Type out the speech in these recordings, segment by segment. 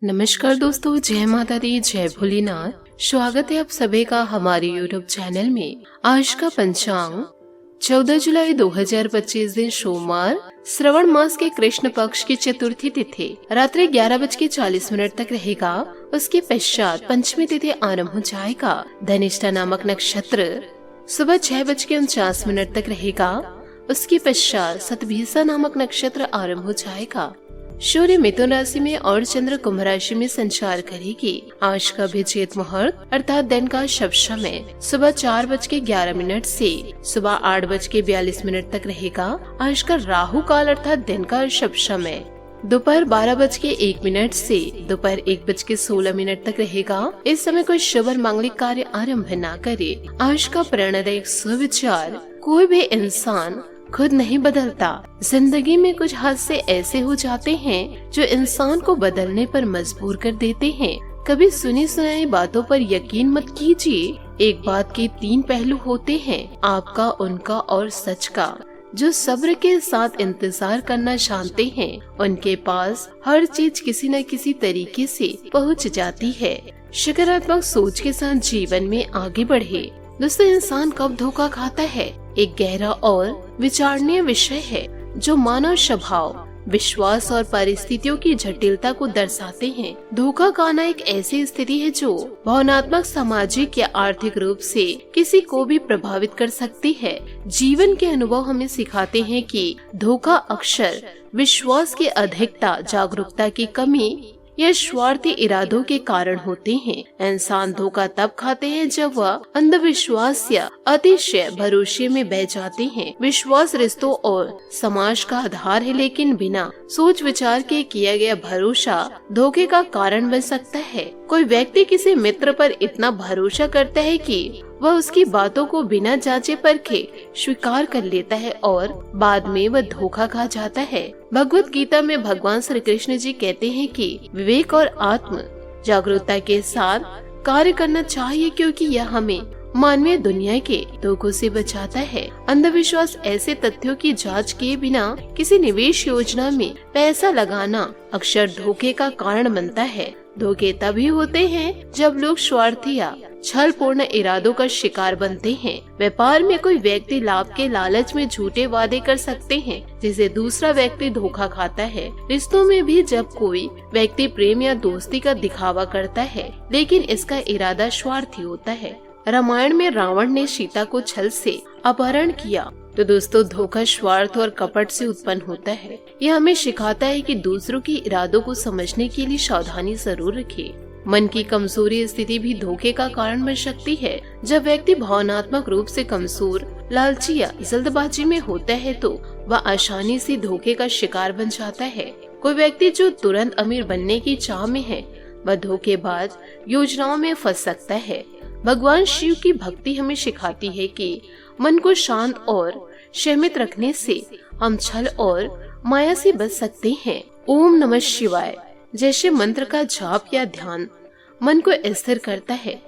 नमस्कार दोस्तों, जय माता दी, जय भोलेनाथ। स्वागत है आप सभी का हमारे YouTube चैनल में। आज का पंचांग 14 जुलाई 2025 दिन सोमवार, श्रवण मास के कृष्ण पक्ष की चतुर्थी तिथि रात्रि 11:40 तक रहेगा। उसके पश्चात पंचमी तिथि आरंभ हो जाएगा। धनिष्ठा नामक नक्षत्र सुबह 6:49 तक रहेगा। उसके पश्चात शतभिषा नामक नक्षत्र आरंभ हो जाएगा। सूर्य मिथुन राशि में और चंद्र कुंभ राशि में संचार करेगी। आज का अभिजीत मुहूर्त अर्थात दिन का शुभ समय सुबह 4:11 से सुबह 8:42 तक रहेगा। आज का राहु काल अर्थात दिन का शुभ समय दोपहर 12:01 से दोपहर 1:16 तक रहेगा। इस समय कोई शुभ और मांगलिक कार्य आरंभ न करे। आज का प्रेरणादायक सुविचार, कोई भी इंसान खुद नहीं बदलता। जिंदगी में कुछ हादसे ऐसे हो जाते हैं जो इंसान को बदलने पर मजबूर कर देते हैं। कभी सुनी सुनाई बातों पर यकीन मत कीजिए। एक बात के 3 पहलू होते हैं, आपका, उनका और सच का। जो सब्र के साथ इंतजार करना जानते हैं, उनके पास हर चीज किसी न किसी तरीके से पहुंच जाती है। सकारात्मक सोच के साथ जीवन में आगे बढ़े। दोस्तों, इंसान कब धोखा खाता है, एक गहरा और विचारणीय विषय है जो मानव स्वभाव, विश्वास और परिस्थितियों की जटिलता को दर्शाते हैं। धोखा खाना एक ऐसी स्थिति है जो भावनात्मक, सामाजिक या आर्थिक रूप से किसी को भी प्रभावित कर सकती है। जीवन के अनुभव हमें सिखाते हैं कि धोखा अक्सर विश्वास की अधिकता, जागरूकता की कमी या स्वार्थी इरादों के कारण होते हैं। इंसान धोखा तब खाते हैं जब वह अंधविश्वास या अतिशय भरोसे में बह जाते हैं। विश्वास रिश्तों और समाज का आधार है, लेकिन बिना सोच विचार के किया गया भरोसा धोखे का कारण बन सकता है। कोई व्यक्ति किसी मित्र पर इतना भरोसा करता है कि वह उसकी बातों को बिना जांचे परखे स्वीकार कर लेता है और बाद में वह धोखा खा जाता है। भगवत गीता में भगवान श्री कृष्ण जी कहते हैं कि विवेक और आत्म जागरूकता के साथ कार्य करना चाहिए, क्योंकि यह हमें मानवीय दुनिया के धोखों से बचाता है। अंधविश्वास ऐसे तथ्यों की जांच किए बिना किसी निवेश योजना में पैसा लगाना अक्सर धोखे का कारण बनता है। धोखे तभी होते हैं जब लोग स्वार्थी या छल पूर्ण इरादों का शिकार बनते हैं। व्यापार में कोई व्यक्ति लाभ के लालच में झूठे वादे कर सकते हैं, जिसे दूसरा व्यक्ति धोखा खाता है। रिश्तों में भी जब कोई व्यक्ति प्रेम या दोस्ती का दिखावा करता है, लेकिन इसका इरादा स्वार्थी होता है। रामायण में रावण ने सीता को छल से अपहरण किया, तो दोस्तों धोखा स्वार्थ और कपट से उत्पन्न होता है। यह हमें सिखाता है कि दूसरों के इरादों को समझने के लिए सावधानी जरूर रखें। मन की कमजोरी स्थिति भी धोखे का कारण बन सकती है। जब व्यक्ति भावनात्मक रूप से कमजोर, लालची या जल्दबाजी में होता है तो वह आसानी से धोखे का शिकार बन जाता है। कोई व्यक्ति जो तुरंत अमीर बनने की चाह में है, वह धोखेबाज योजनाओं में फंस सकता है। भगवान शिव की भक्ति हमें सिखाती है कि मन को शांत और संयमित रखने से हम छल और माया से बच सकते हैं। ओम नमः शिवाय जैसे मंत्र का जाप या ध्यान मन को स्थिर करता है,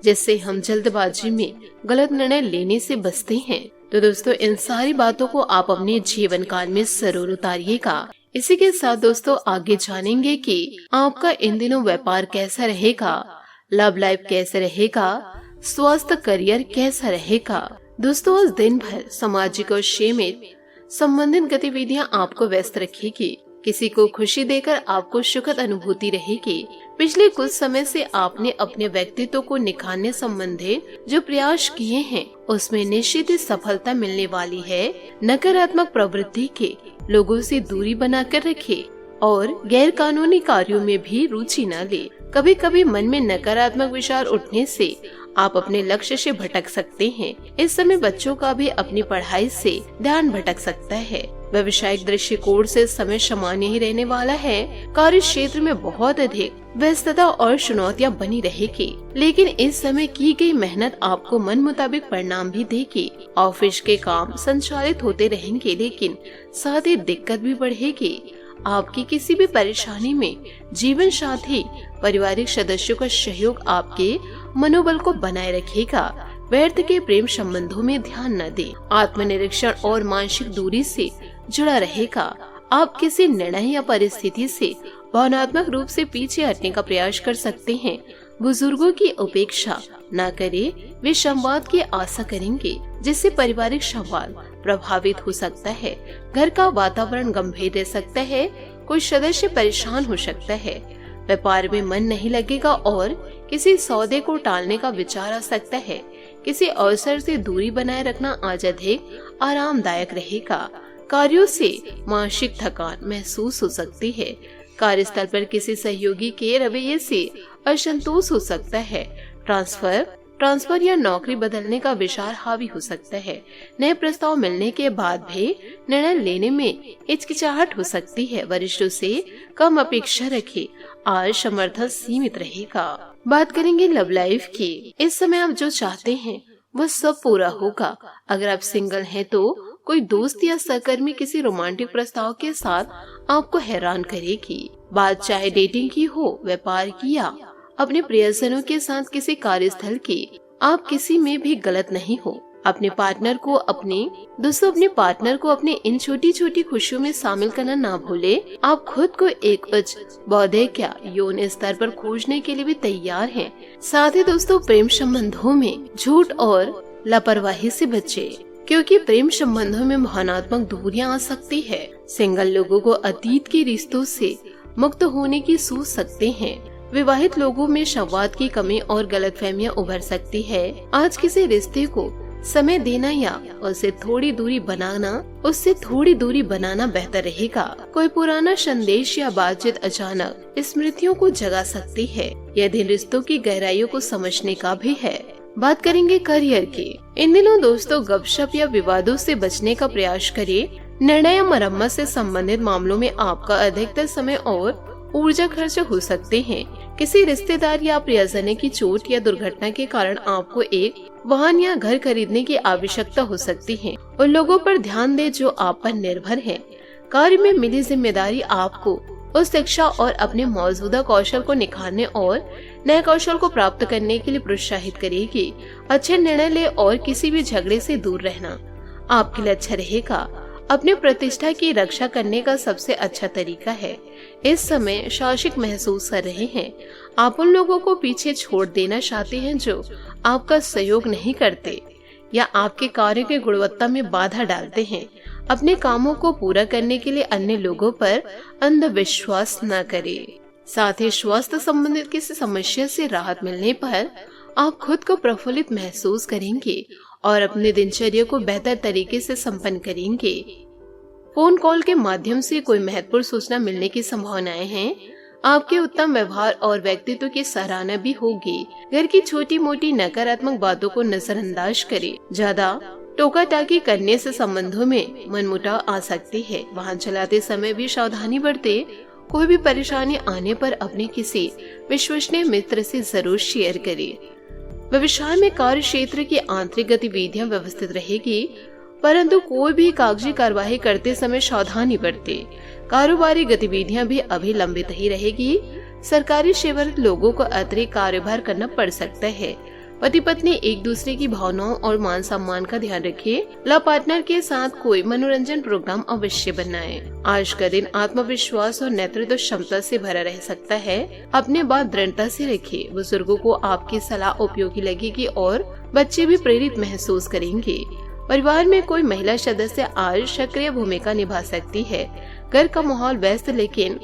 जिससे हम जल्दबाजी में गलत निर्णय लेने से बचते हैं। तो दोस्तों, इन सारी बातों को आप अपने जीवन काल में जरूर उतारिएगा। इसी के साथ दोस्तों आगे जानेंगे कि आपका इन दिनों व्यापार कैसा रहेगा, लव लाइफ कैसा रहेगा, स्वास्थ्य करियर कैसा रहेगा। दोस्तों, आज दिन भर सामाजिक और शैक्षणिक संबंधित गतिविधियां आपको व्यस्त रखेगी। किसी को खुशी देकर आपको सुखद अनुभूति रहेगी। पिछले कुछ समय से आपने अपने व्यक्तित्व को निखारने संबंधी जो प्रयास किए हैं, उसमें निश्चित ही सफलता मिलने वाली है। नकारात्मक प्रवृत्ति के लोगों से दूरी बनाकर रखें और गैर कानूनी कार्यों में भी रुचि न ले। कभी कभी मन में नकारात्मक विचार उठने से आप अपने लक्ष्य से भटक सकते हैं। इस समय बच्चों का भी अपनी पढ़ाई से ध्यान भटक सकता है। व्यवसायिक दृष्टिकोण से समय सामान्य ही रहने वाला है। कार्य क्षेत्र में बहुत अधिक व्यस्तता और चुनौतियां बनी रहेगी, लेकिन इस समय की गई मेहनत आपको मन मुताबिक परिणाम भी देगी। ऑफिस के काम संचालित होते रहेंगे, लेकिन साथ ही दिक्कत भी बढ़ेगी। आपकी किसी भी परेशानी में जीवन साथी, पारिवारिक सदस्यों का सहयोग आपके मनोबल को बनाए रखेगा। व्यर्थ के प्रेम संबंधों में ध्यान न दें। आत्मनिरीक्षण और मानसिक दूरी से जुड़ा रहेगा। आप किसी निर्णय या परिस्थिति से भावनात्मक रूप से पीछे हटने का प्रयास कर सकते हैं। बुजुर्गों की उपेक्षा न करे, वे संवाद की आशा करेंगे, जिससे पारिवारिक संवाद प्रभावित हो सकता है। घर का वातावरण गंभीर रह सकता है, कोई सदस्य परेशान हो सकता है, व्यापार में मन नहीं लगेगा और किसी सौदे को टालने का विचार आ सकता है। किसी अवसर से दूरी बनाए रखना आज अधिक आरामदायक रहेगा। कार्यों से मानसिक थकान महसूस हो सकती है। कार्यस्थल पर किसी सहयोगी के रवैये से असंतोष हो सकता है। ट्रांसफर या नौकरी बदलने का विचार हावी हो सकता है। नए प्रस्ताव मिलने के बाद भी निर्णय लेने में हिचकिचाहट हो सकती है। वरिष्ठों से कम अपेक्षा रखें, आज समर्थन सीमित रहेगा। बात करेंगे लव लाइफ की। इस समय आप जो चाहते हैं वह सब पूरा होगा। अगर आप सिंगल हैं तो कोई दोस्त या सहकर्मी किसी रोमांटिक प्रस्ताव के साथ आपको हैरान करेगी। बात चाहे डेटिंग की हो, व्यापार की या अपने प्रियजनों के साथ किसी कार्यस्थल की, आप किसी में भी गलत नहीं हो। अपने पार्टनर को अपने इन छोटी छोटी खुशियों में शामिल करना ना भूले। आप खुद को एक उच्च बौद्धिक या यौन स्तर पर खोजने के लिए भी तैयार हैं। साथ ही दोस्तों, प्रेम संबंधों में झूठ और लापरवाही से बचे, क्योंकि प्रेम संबंधों में भावनात्मक दूरियां आ सकती है। सिंगल लोगों को अतीत के रिश्तों से मुक्त होने की सोच सकते हैं। विवाहित लोगों में संवाद की कमी और गलतफहमियां उभर सकती है। आज किसी रिश्ते को समय देना या उससे थोड़ी दूरी बनाना बेहतर रहेगा। कोई पुराना संदेश या बातचीत अचानक स्मृतियों को जगा सकती है। यह दिन रिश्तों की गहराइयों को समझने का भी है। बात करेंगे करियर की। इन दिनों दोस्तों, गपशप या विवादों से बचने का प्रयास करें। निर्णय या मरम्मत से संबंधित मामलों में आपका अधिकतर समय और ऊर्जा खर्च हो सकते हैं। किसी रिश्तेदार या प्रियजन की चोट या दुर्घटना के कारण आपको एक वाहन या घर खरीदने की आवश्यकता हो सकती है। उन लोगों पर ध्यान दें जो आप पर निर्भर हैं। कार्य में मिली जिम्मेदारी आपको उस शिक्षा और अपने मौजूदा कौशल को निखारने और नए कौशल को प्राप्त करने के लिए प्रोत्साहित करेगी। अच्छे निर्णय ले और किसी भी झगड़े से दूर रहना आपके लिए अच्छा रहेगा। अपने प्रतिष्ठा की रक्षा करने का सबसे अच्छा तरीका है। इस समय साहसिक महसूस कर रहे हैं। आप उन लोगों को पीछे छोड़ देना चाहते हैं जो आपका सहयोग नहीं करते या आपके कार्य की गुणवत्ता में बाधा डालते हैं। अपने कामों को पूरा करने के लिए अन्य लोगों पर अंधविश्वास न करें। साथ ही स्वास्थ्य संबंधित किसी समस्या से राहत मिलने पर आप खुद को प्रफुल्लित महसूस करेंगे और अपने दिनचर्या को बेहतर तरीके से संपन्न करेंगे। फोन कॉल के माध्यम से कोई महत्वपूर्ण सूचना मिलने की संभावनाएं हैं। आपके उत्तम व्यवहार और व्यक्तित्व की सराहना भी होगी। घर की छोटी मोटी नकारात्मक बातों को नजरअंदाज करें। ज्यादा टोका टाकी करने से संबंधों में मनमुटाव आ सकती है। वाहन चलाते समय भी सावधानी बरतें। कोई भी परेशानी आने पर अपने किसी विश्वसनीय मित्र से जरूर शेयर करें। व्यवसाय में कार्य क्षेत्र की आंतरिक गतिविधियां व्यवस्थित रहेगी, परंतु कोई भी कागजी कार्यवाही करते समय सावधानी बरतें। कारोबारी गतिविधियां भी अभी लंबित ही रहेगी। सरकारी सेवारत लोगों को अतिरिक्त कार्यभार करना पड़ सकता है। पति पत्नी एक दूसरे की भावनाओं और मान सम्मान का ध्यान रखें। लव पार्टनर के साथ कोई मनोरंजन प्रोग्राम अवश्य बनाएं। आज का दिन आत्मविश्वास और नेतृत्व क्षमता से भरा रह सकता है। अपने बात दृढ़ता से रखें। बुजुर्गों को आपकी सलाह उपयोगी लगेगी और बच्चे भी प्रेरित महसूस करेंगे। परिवार में कोई महिला सदस्य आज सक्रिय भूमिका निभा सकती है। घर का माहौल व्यस्त लेकिन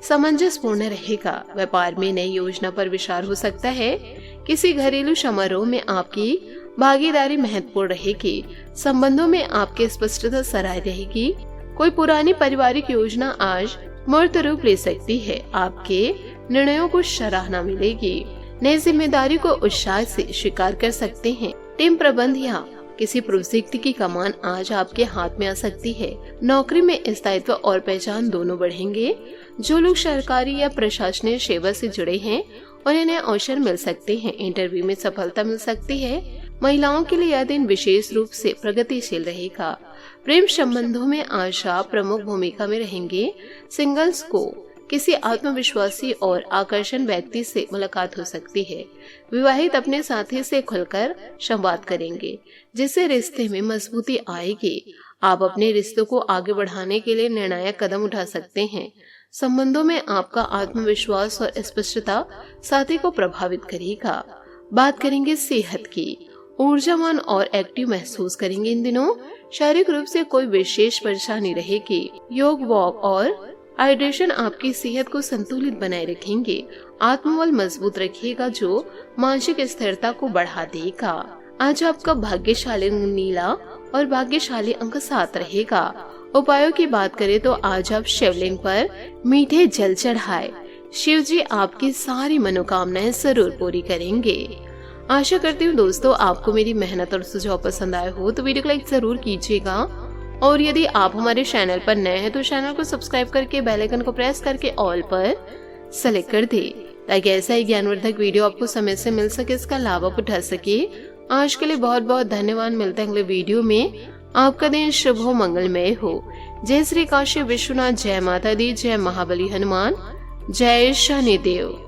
सामंजस्यपूर्ण रहेगा। व्यापार में नई योजना पर विचार हो सकता है। किसी घरेलू समारोह में आपकी भागीदारी महत्वपूर्ण रहेगी। संबंधों में आपकी स्पष्टता सराहनीय रहेगी। कोई पुरानी पारिवारिक योजना आज मूर्त रूप ले सकती है। आपके निर्णयों को सराहना मिलेगी। नई जिम्मेदारी को उत्साह से स्वीकार कर सकते हैं। टीम प्रबंध या किसी प्रोजेक्ट की कमान आज आपके हाथ में आ सकती है। नौकरी में स्थायित्व और पहचान दोनों बढ़ेंगे। जो लोग सरकारी या प्रशासनिक सेवा से जुड़े हैं उन्हें नए अवसर मिल सकते हैं। इंटरव्यू में सफलता मिल सकती है। महिलाओं के लिए यह दिन विशेष रूप से प्रगतिशील रहेगा। प्रेम संबंधों में आज आप प्रमुख भूमिका में रहेंगे। सिंगल्स को किसी आत्मविश्वासी और आकर्षण व्यक्ति से मुलाकात हो सकती है। विवाहित अपने साथी से खुलकर संवाद करेंगे, जिससे रिश्ते में मजबूती आएगी। आप अपने रिश्तों को आगे बढ़ाने के लिए निर्णायक कदम उठा सकते हैं। संबंधों में आपका आत्मविश्वास और स्पष्टता साथी को प्रभावित करेगा। बात करेंगे सेहत की। ऊर्जावान और एक्टिव महसूस करेंगे इन दिनों। शारीरिक रूप से कोई विशेष परेशानी रहेगी। योग, वॉक और हाइड्रेशन आपकी सेहत को संतुलित बनाए रखेंगे। आत्मबल मजबूत रखिएगा जो मानसिक स्थिरता को बढ़ा देगा। आज आपका भाग्यशाली नीला और भाग्यशाली अंक 7 रहेगा। उपायों की बात करें तो आज आप शिवलिंग पर मीठे जल चढ़ाएं। शिव जी आपकी सारी मनोकामनाएं जरूर पूरी करेंगे। आशा करती हूँ दोस्तों आपको मेरी मेहनत और सुझाव पसंद आए हो तो वीडियो को लाइक जरूर कीजिएगा और यदि आप हमारे चैनल पर नए हैं तो चैनल को सब्सक्राइब करके बेल आइकन को प्रेस करके ऑल पर सेलेक्ट कर दे ताकि ऐसा ही ज्ञानवर्धक वीडियो आपको समय से मिल सके, इसका लाभ आप उठा सके। आज के लिए बहुत बहुत धन्यवाद। मिलते हैं अगले वीडियो में। आपका दिन शुभ हो, मंगलमय हो। जय श्री काशी विश्वनाथ, जय माता दी, जय महाबली हनुमान, जय शनिदेव।